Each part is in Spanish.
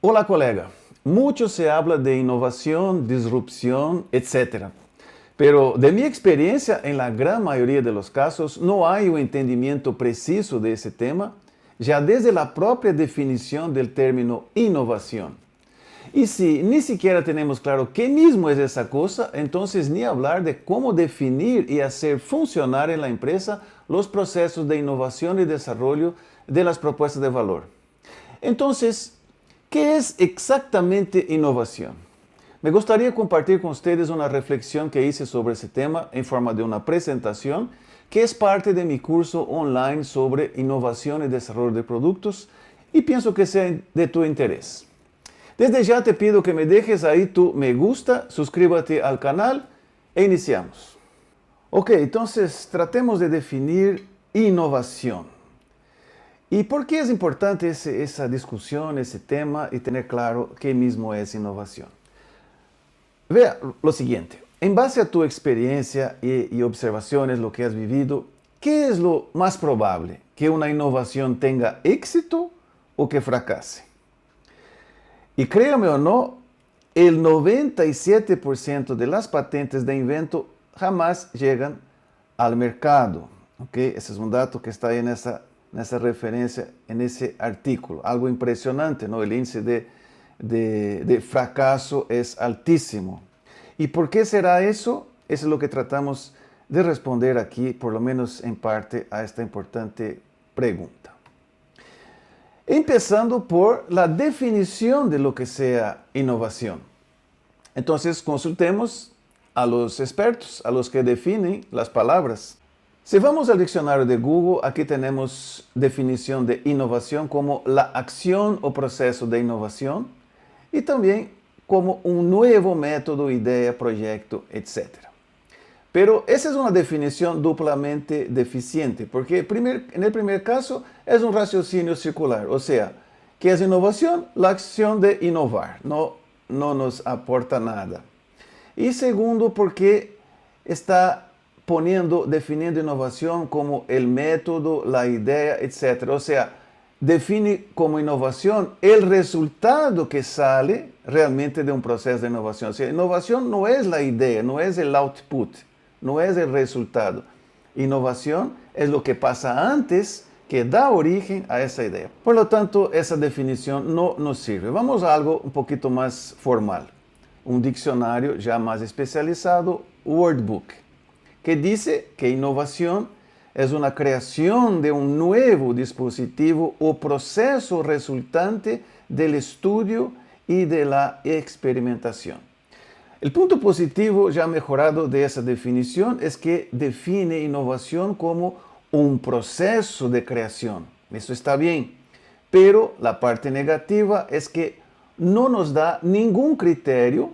Hola colega, mucho se habla de innovación, disrupción, etcétera. Pero de mi experiencia, en la gran mayoría de los casos, no hay un entendimiento preciso de ese tema, ya desde la propia definición del término innovación. Y si ni siquiera tenemos claro qué mismo es esa cosa, entonces ni hablar de cómo definir y hacer funcionar en la empresa los procesos de innovación y desarrollo de las propuestas de valor. Entonces, ¿qué es exactamente innovación? Me gustaría compartir con ustedes una reflexión que hice sobre ese tema en forma de una presentación que es parte de mi curso online sobre innovación y desarrollo de productos y pienso que sea de tu interés. Desde ya te pido que me dejes ahí tu me gusta, suscríbete al canal e iniciamos. Ok, entonces tratemos de definir innovación. ¿Y por qué es importante esa discusión, ese tema y tener claro qué mismo es innovación? Vea lo siguiente, en base a tu experiencia y observaciones, lo que has vivido, ¿qué es lo más probable? ¿Que una innovación tenga éxito o que fracase? Y créame o no, el 97% de las patentes de invento jamás llegan al mercado. ¿Okay? Ese es un dato que está ahí en esa referencia, en ese artículo. Algo impresionante, ¿no? El índice de fracaso es altísimo. ¿Y por qué será eso? Eso es lo que tratamos de responder aquí, por lo menos en parte, a esta importante pregunta. Empezando por la definición de lo que sea innovación. Entonces, consultemos a los expertos, a los que definen las palabras. Si vamos al diccionario de Google, aquí tenemos definición de innovación como la acción o proceso de innovación y también como un nuevo método, idea, proyecto, etc. Pero esa es una definición duplamente deficiente, porque en el primer caso es un raciocinio circular, o sea, ¿qué es innovación? La acción de innovar, no nos aporta nada. Y segundo, porque está definiendo innovación como el método, la idea, etc. O sea, define como innovación el resultado que sale realmente de un proceso de innovación. O sea, innovación no es la idea, no es el output, no es el resultado. Innovación es lo que pasa antes que da origen a esa idea. Por lo tanto, esa definición no nos sirve. Vamos a algo un poquito más formal. Un diccionario ya más especializado, Wordbook, que dice que innovación es una creación de un nuevo dispositivo o proceso resultante del estudio y de la experimentación. El punto positivo ya mejorado de esa definición es que define innovación como un proceso de creación. Eso está bien, pero la parte negativa es que no nos da ningún criterio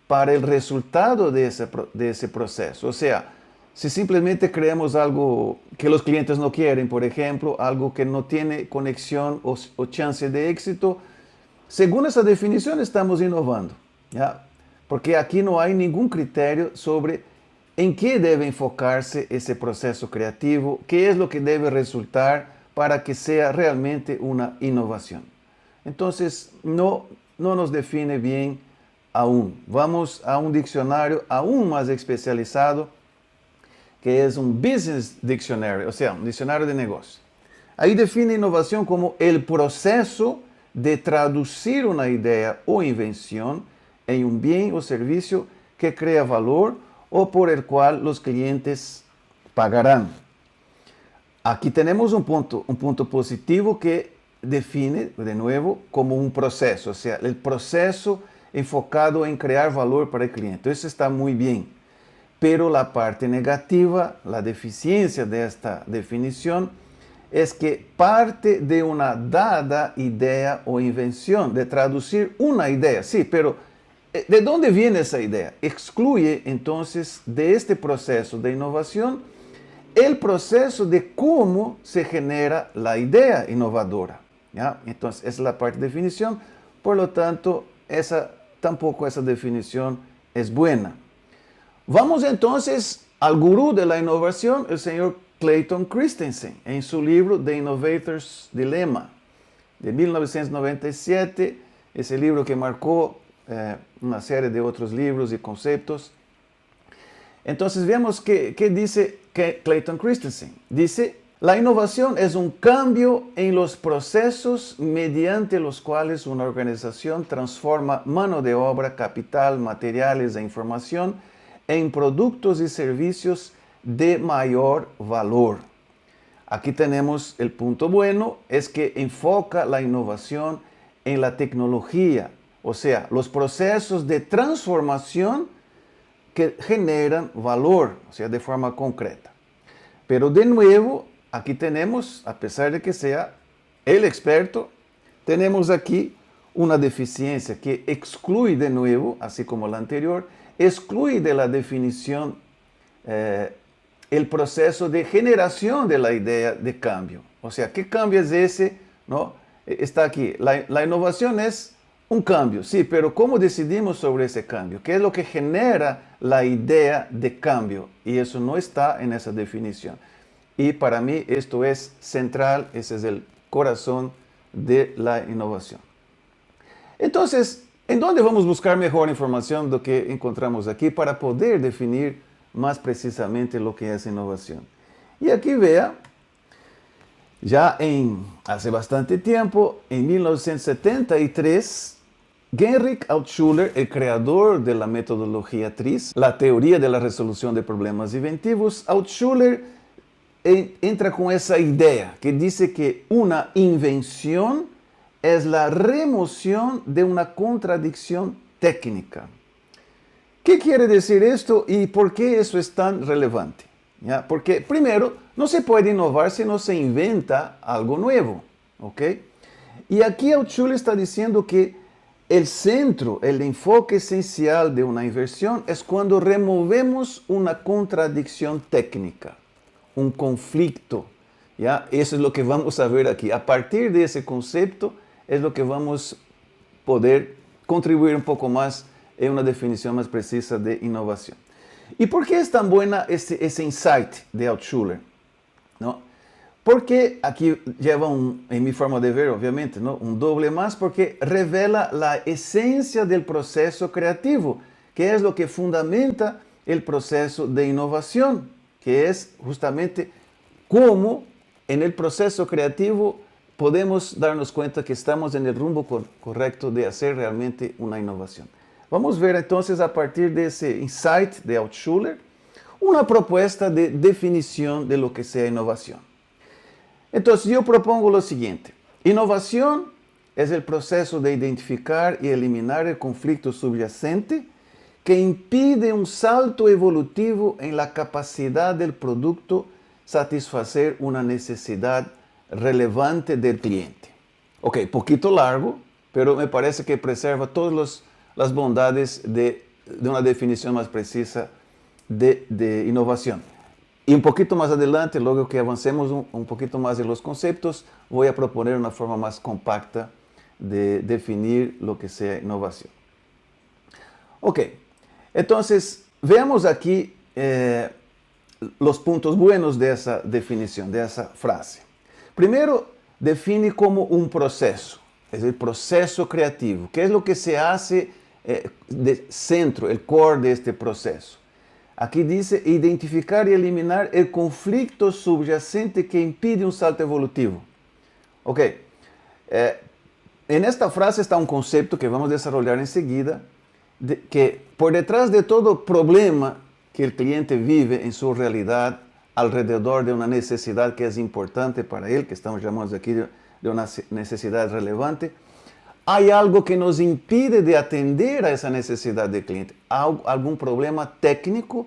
para el resultado de ese proceso. O sea, si simplemente creamos algo que los clientes no quieren, por ejemplo, algo que no tiene conexión o chance de éxito, según esa definición estamos innovando, ¿ya? Porque aquí no hay ningún criterio sobre en qué debe enfocarse ese proceso creativo, qué es lo que debe resultar para que sea realmente una innovación. Entonces, no nos define bien aún. Vamos a un diccionario aún más especializado, que es un Business Dictionary, o sea, un diccionario de negocios. Ahí define innovación como el proceso de traducir una idea o invención en un bien o servicio que crea valor o por el cual los clientes pagarán. Aquí tenemos un punto positivo que define, de nuevo, como un proceso, o sea, el proceso enfocado en crear valor para el cliente. Eso está muy bien. Pero la parte negativa, la deficiencia de esta definición, es que parte de una dada idea o invención, de traducir una idea, sí, pero ¿de dónde viene esa idea? Excluye entonces de este proceso de innovación el proceso de cómo se genera la idea innovadora, ¿ya? Entonces, esa es la parte de definición, por lo tanto, tampoco esa definición es buena. Vamos entonces al gurú de la innovación, el señor Clayton Christensen, en su libro The Innovator's Dilemma, de 1997, ese libro que marcó una serie de otros libros y conceptos. Entonces vemos que dice Clayton Christensen. Dice, la innovación es un cambio en los procesos mediante los cuales una organización transforma mano de obra, capital, materiales e información en productos y servicios de mayor valor. Aquí tenemos el punto bueno, es que enfoca la innovación en la tecnología, o sea, los procesos de transformación que generan valor, o sea, de forma concreta. Pero de nuevo, aquí tenemos, a pesar de que sea el experto, tenemos aquí una deficiencia que excluye de nuevo, así como la anterior, excluye de la definición el proceso de generación de la idea de cambio. O sea, ¿qué cambio es ese? ¿No? Está aquí. La innovación es un cambio, sí, pero ¿cómo decidimos sobre ese cambio? ¿Qué es lo que genera la idea de cambio? Y eso no está en esa definición. Y para mí esto es central, ese es el corazón de la innovación. Entonces, ¿en dónde vamos a buscar mejor información de lo que encontramos aquí para poder definir más precisamente lo que es innovación? Y aquí vea, ya hace bastante tiempo, en 1973, Heinrich Altschuler, el creador de la metodología TRIZ, la teoría de la resolución de problemas inventivos, Altschuler entra con esa idea que dice que una invención es la remoción de una contradicción técnica. ¿Qué quiere decir esto y por qué eso es tan relevante? ¿Ya? Porque primero, no se puede innovar si no se inventa algo nuevo. ¿Ok? Y aquí Altschuler está diciendo que el centro, el enfoque esencial de una inversión es cuando removemos una contradicción técnica, un conflicto. ¿Ya? Eso es lo que vamos a ver aquí. A partir de ese concepto es lo que vamos a poder contribuir un poco más en una definición más precisa de innovación. ¿Y por qué es tan buena ese insight de Altschuler? ¿No? Porque aquí lleva en mi forma de ver, obviamente, ¿no? Un doble más, porque revela la esencia del proceso creativo, que es lo que fundamenta el proceso de innovación, que es justamente cómo en el proceso creativo podemos darnos cuenta que estamos en el rumbo correcto de hacer realmente una innovación. Vamos a ver entonces a partir de ese insight de Altschuler una propuesta de definición de lo que sea innovación. Entonces yo propongo lo siguiente. Innovación es el proceso de identificar y eliminar el conflicto subyacente que impide un salto evolutivo en la capacidad del producto satisfacer una necesidad relevante del cliente. Ok, poquito largo, pero me parece que preserva todas las bondades de una definición más precisa de innovación. Y un poquito más adelante, luego que avancemos un poquito más en los conceptos, voy a proponer una forma más compacta de definir lo que sea innovación. Ok, entonces veamos aquí los puntos buenos de esa definición, de esa frase. Primero, define como un proceso, es el proceso creativo. ¿Qué es lo que se hace de centro, el core de este proceso? Aquí dice identificar y eliminar el conflicto subyacente que impide un salto evolutivo. Ok, en esta frase está un concepto que vamos a desarrollar enseguida, que por detrás de todo problema que el cliente vive en su realidad, alrededor de una necesidad que es importante para él, que estamos llamando aquí de una necesidad relevante, hay algo que nos impide de atender a esa necesidad del cliente. Hay algún problema técnico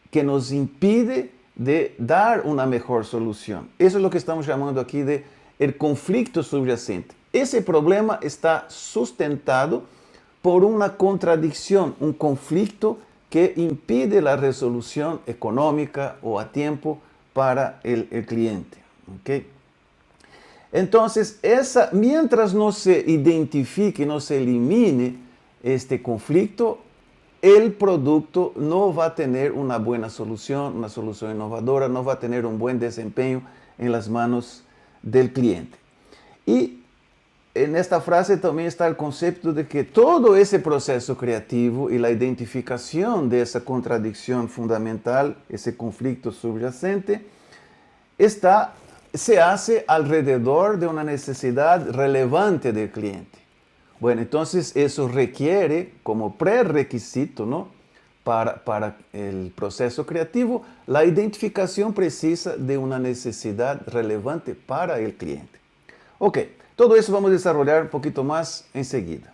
que nos impide de dar una mejor solución. Eso es lo que estamos llamando aquí de el conflicto subyacente. Ese problema está sustentado por una contradicción, un conflicto que impide la resolución económica o a tiempo para el cliente. ¿Okay? Entonces, mientras no se identifique, no se elimine este conflicto, el producto no va a tener una buena solución, una solución innovadora, no va a tener un buen desempeño en las manos del cliente. Y en esta frase también está el concepto de que todo ese proceso creativo y la identificación de esa contradicción fundamental, ese conflicto subyacente, se hace alrededor de una necesidad relevante del cliente. Bueno, entonces eso requiere como prerequisito, ¿no?, para el proceso creativo, la identificación precisa de una necesidad relevante para el cliente. Ok, todo eso vamos a desarrollar un poquito más enseguida.